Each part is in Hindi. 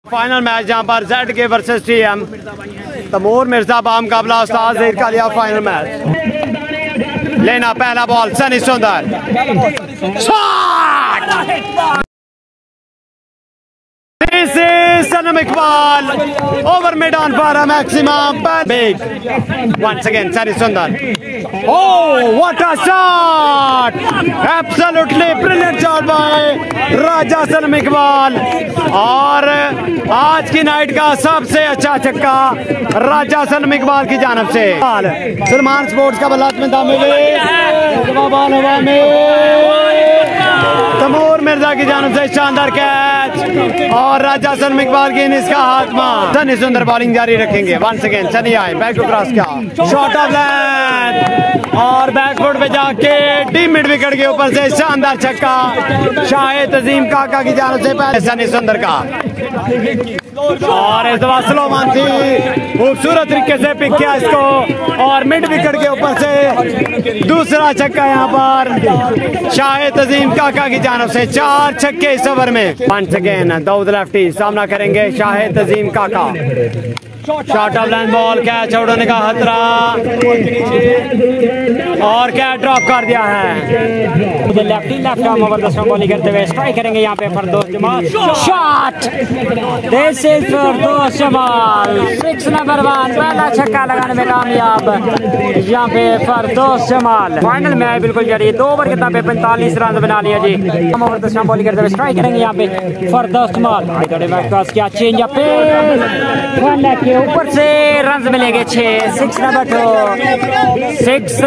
फाइनल मैच जहाँ पर ZK versus TM Taimur Mirza का मुकाबला उस्ताद ज़हीर का लिया फाइनल मैच। लेना पहला बॉल सनी सुंदर शॉट सनम इकबाल ओवर मिड-ऑन पर maximum big once again Sunny सुंदर। Oh, what a shot! Absolutely brilliant shot by राजा सनम इकबाल। और आज की नाइट का सबसे अच्छा छक्का राजा सनम इकबाल की जानब से। सलमान स्पोर्ट्स का बल्ला में बॉल हवा में तैमूर मिर्जा की जानब से शानदार कैच और राजा सनम इकबाल की इसका हाथ मार। सनी सुंदर बॉलिंग जारी रखेंगे। वंस अगेन सनी आए बैक टू क्रॉस का शॉट ऑफ लैंड और बैकफुट पे जाके डीप मिड विकेट के ऊपर से शानदार छक्का शाहिद अजीम काका की जानब से पहले सनी सुंदर का। और इस दफा स्लो मान थी खूबसूरत तरीके से पिक किया इसको और मिड विकेट के ऊपर से दूसरा छक्का यहाँ पर शाहिद अजीम काका की जानब से। 4 छक्के इस ओवर में। वंस अगेन दाऊद लेफ्टी सामना करेंगे Shahid Azeem Kaka. Shot off line ball catch उड़ने का खतरा और कैच ड्रॉप कर दिया है। Lefty left arm over the stump bowling करते हुए स्ट्राइक करेंगे यहाँ पे Firdous Jamal. Shot this is Firdous Jamal 6 number 1 पहला छक्का लगाने में कामयाब यहाँ पे फरदौस जमाल। फाइनल में आए बिल्कुल जरिए 2 ओवर के पे 45 रन बना लिया जी। ओवर द स्टंप बॉलिंग करते हुए स्ट्राइक करेंगे यहाँ पे फरदौस जमाल। क्या चेंज अप पे ऊपर से रन मिलेंगे 6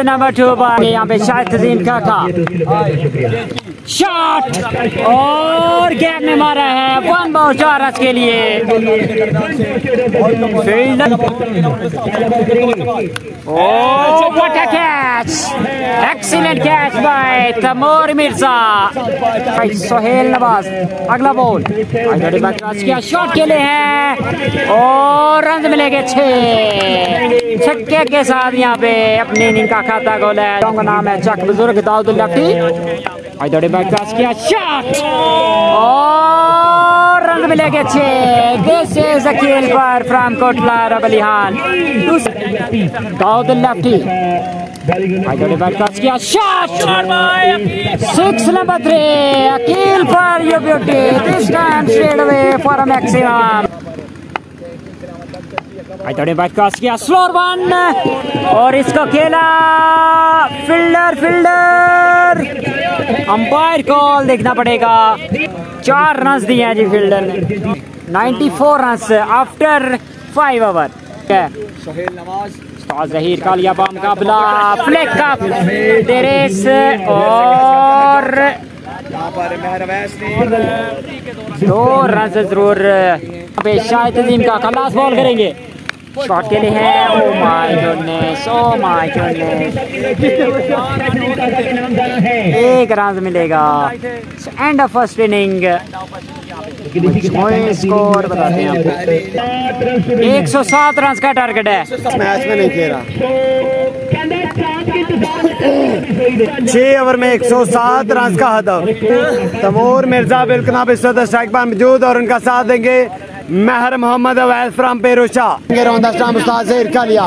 नंबर 2 पर यहाँ पे शाहिद अजीम काका। शॉट और गैप में मारा है 1 बॉल 4 रन के लिए। What a catch, excellent catch by Taimur Mirza. Sohail Nawaz अगला बॉल किया शॉट के लिए है और रन मिलेंगे 6 छक्के के साथ यहाँ पे अपनी इनिंग का खाता गोल है। का नाम है चक बुजुर्ग दाऊद लेफ्टी किया शॉट और रन मिलेंगे 6। दिस इज अ किल पर फ्रॉम कोटला रबलिहान। दाऊद लेफ्टी किया शॉट 6 नंबर 3 अकील पर you beauty this time straight away for a maximum. किया स्लोर 1 और इसको खेला फील्डर अंपायर कॉल देखना पड़ेगा। 4 रन दिए हैं जी फील्डर ने। 94 run after 5 over. Sohail Nawaz उस्ताद ज़हीर का लिया बाम का मुकाबला फ्लैग का तेरेस और यहाँ पर महरवैस ने 2 रन जरूर। शाहिद अजीम का खलास बॉल करेंगे। शॉट के लिए है। ओ माय गुडनेस 1 रन मिलेगा। End of first inning score बताते हैं आपको। 107 रन का टारगेट है। मैच में नहीं खेला 6 ओवर में 107 रन का हदफ। तैमूर मिर्जा बिल्कुल स्ट्राइक पर मौजूद और उनका साथ देंगे महर मोहम्मद अवैस फ्रॉम पेरुशा। उस्ताद ज़हीर का लिया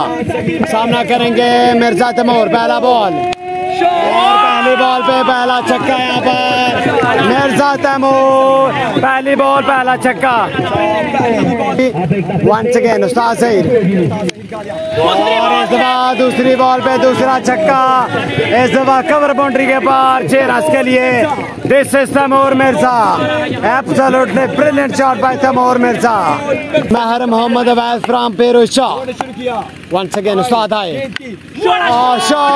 सामना करेंगे मिर्जा तैमूर। पहला बॉल और पहली बॉल पे पहला छक्का यहाँ पर मिर्जा तैमूर। पहली बॉल पहला छक्का। वंस अगेन उस्ताद ज़हीर और इस दफा दूसरी बॉल पे दूसरा छक्का। इस दफा कवर बाउंड्री के पार 6 रन के लिए। This is Taimur Mirza absolutely brilliant shot by Taimur Mirza. Mehar Mohammad Awais from Perusha. Once again उस्ताद आए और शॉट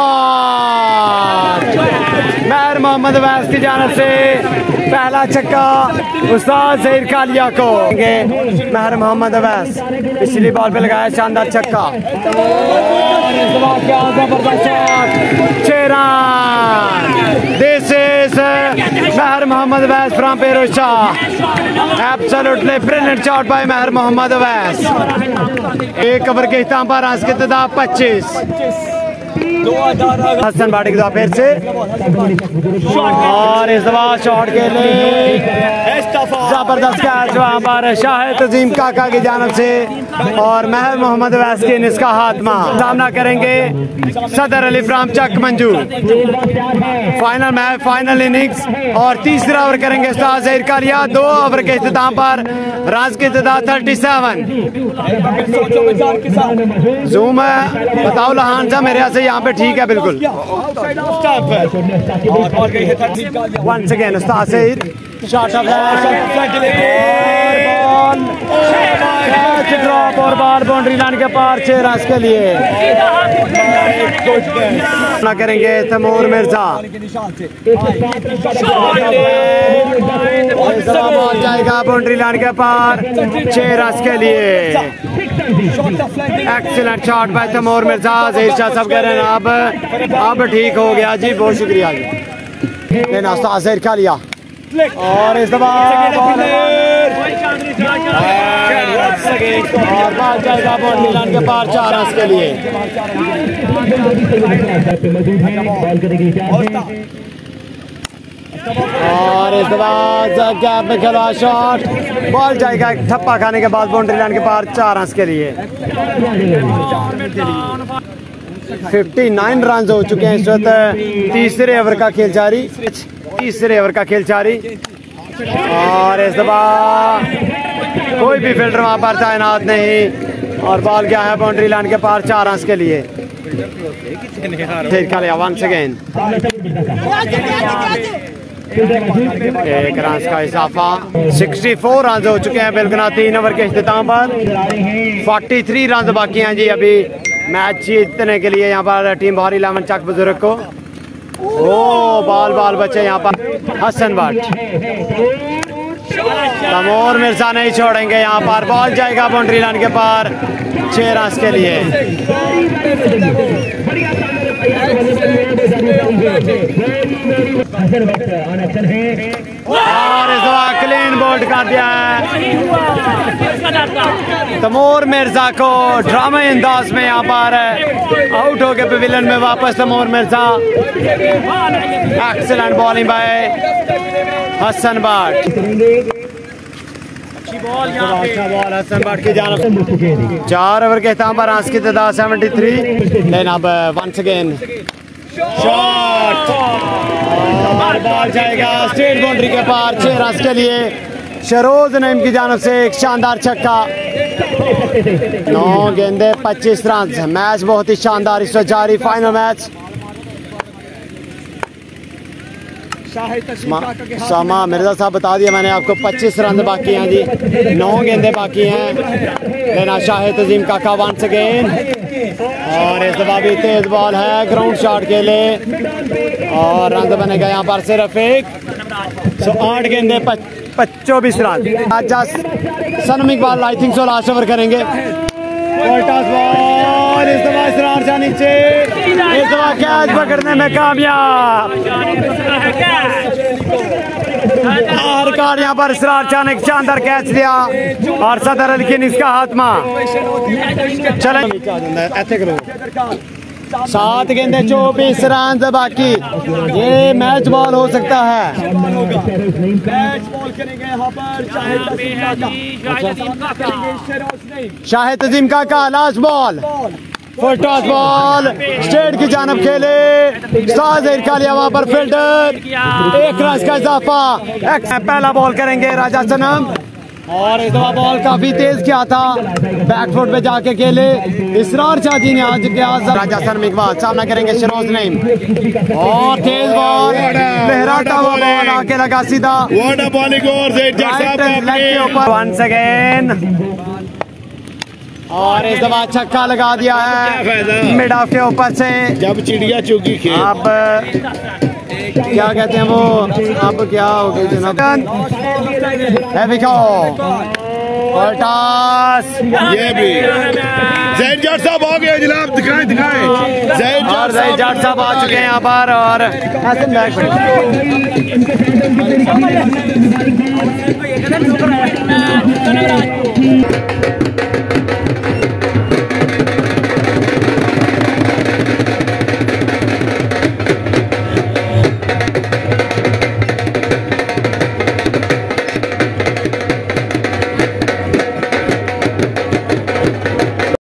महर मोहम्मद अवैस की जानब से पहला छक्का उस्ताद ज़हीर कालिया को। महर मोहम्मद अवैस पिछली बॉल पे लगाया शानदार छक्का। 6 run. This is Mehar Mohammad Awais from Perusha. Absolutely brilliant shot by Mehar Mohammad Awais. 1 over के इख्तिताम पर रन की तादाद 25। हसन भाटी की फिर से और इस दफा शॉट के लिए जबरदस्त कैच वहाँ पर शाहिद तजीम काका की जानब से और महर मोहम्मद वैस के इसका हाथमा सामना करेंगे Sadar Ali from Chak Manju. Final match, final innings और तीसरा ओवर करेंगे उस्ताद ज़हीर कालिया। 2 ओवर के इख्तिताम पर रन की तादाद 37। जूम है बताओ लहान सा मेरे से यहाँ पे ठीक है बिल्कुल। Once again Ustad Zaheer shot of drop और बाल बाउंड्री लाइन के पार 6 रन के लिए ना करेंगे तैमूर मिर्जा। बॉल जाएगा बाउंड्री लाइन के पार 6 रन के लिए। Excellent shot by Taimur Mirza. Zaheer Shah साहब कह रहे हैं अब ठीक हो गया जी, बहुत शुक्रिया जी। लेना उस्ताद ज़हीर कालिया और इस दफा और बाल जाएगा बाउंड्री लाइन के पार 4 रन के लिए। और इस दफा गैप में खेला शॉट, बॉल जाएगा ठप्पा खाने के बाद बाउंड्री लाइन के पार 4 रन के लिए। 59 रन हो चुके हैं इस वक्त। तीसरे ओवर का खेल जारी, तीसरे ओवर का खेल जारी और इस दफा कोई भी फील्डर वहां पर तैनात नहीं और बॉल गया है बाउंड्री लाइन के पार 4 रन के लिए। वंस अगेन 1 रन का इजाफा। 64 रन हो चुके हैं बिलकुल 3 ओवर के इख्तिताम पर। 43 रन बाकी हैं जी अभी मैच जीतने के लिए यहाँ पर टीम भारी 11 चक बुजुर्ग को। ओ बाल बचे यहाँ पर हसन भट्ट। तैमूर मिर्जा नहीं छोड़ेंगे यहाँ पर, बॉल जाएगा बाउंड्री लाइन के पार 6 रन के लिए। और इस बार क्लीन बोल्ड कर दिया है तैमूर मिर्जा को ड्रामे अंदाज में यहाँ पर आउट हो गए पवेलियन में वापस Taimur Mirza. Excellent bowling by Hasan Bhatt. Ball Hasan Bhatt की जानब 4 ओवर के इख्तिताम पर रन की तादाद 73। लेकिन अब वंस अगेन शॉट और बॉल जाएगा स्ट्रेट बाउंड्री के पार 6 रन के लिए। शरोज नईम की जानब से एक शानदार छक्का। 9 गेंदे 25 रन। मैच बहुत ही शानदार इस वक्त जारी, फाइनल मैच। सामा मिर्जा साहब बता दिया मैंने आपको 25 रन बाकी हैं जी, 9 गेंदे बाकी हैं। लेना शाहिद तजीम काका वंस अगेन और इस दफा भी तेज बॉल है ग्राउंड शॉट के लिए और रन बनेगा यहाँ पर सिर्फ 1। 8 गेंदे 24 रन। आज Sanam Iqbal I think so last over करेंगे। बॉल इस दफा इसरार शाह नीचे, इस दफा कैच पकड़ने में कामयाब। आखिरकार यहाँ पर इसरार शाह ने शानदार कैच लिया और सदर अली की इसका हाथमा। चले 7 गेंदे 24 रन बाकी, ये मैच बॉल हो सकता है। शाहिद तजीम काका last ball, full toss ball straight की जानब खेले। ज़हीर कालिया वहाँ पर फील्डर 1 रन का इजाफा। पहला बॉल करेंगे राजा सनम और इस दफा बॉल काफी तेज किया था, बैकफुट पे जाके खेले इसरार शाह जी ने आज किया। राजा सनम इकबाल सामना करेंगे शरोज नईम और तेज बॉल लहराता हुआ बॉल आके लगा सीधा वंस अगेन और इस दफा छक्का लगा दिया है मिड ऑफ के ऊपर से। जब चिड़िया चुगी खेल अब क्या कहते हैं वो, अब क्या हो गई जनाब। और टॉस ये भी ज़हीर जाट साहब आ गए जनाब, दिखाएं ज़हीर जाट साहब आ चुके हैं यहाँ पर और हसन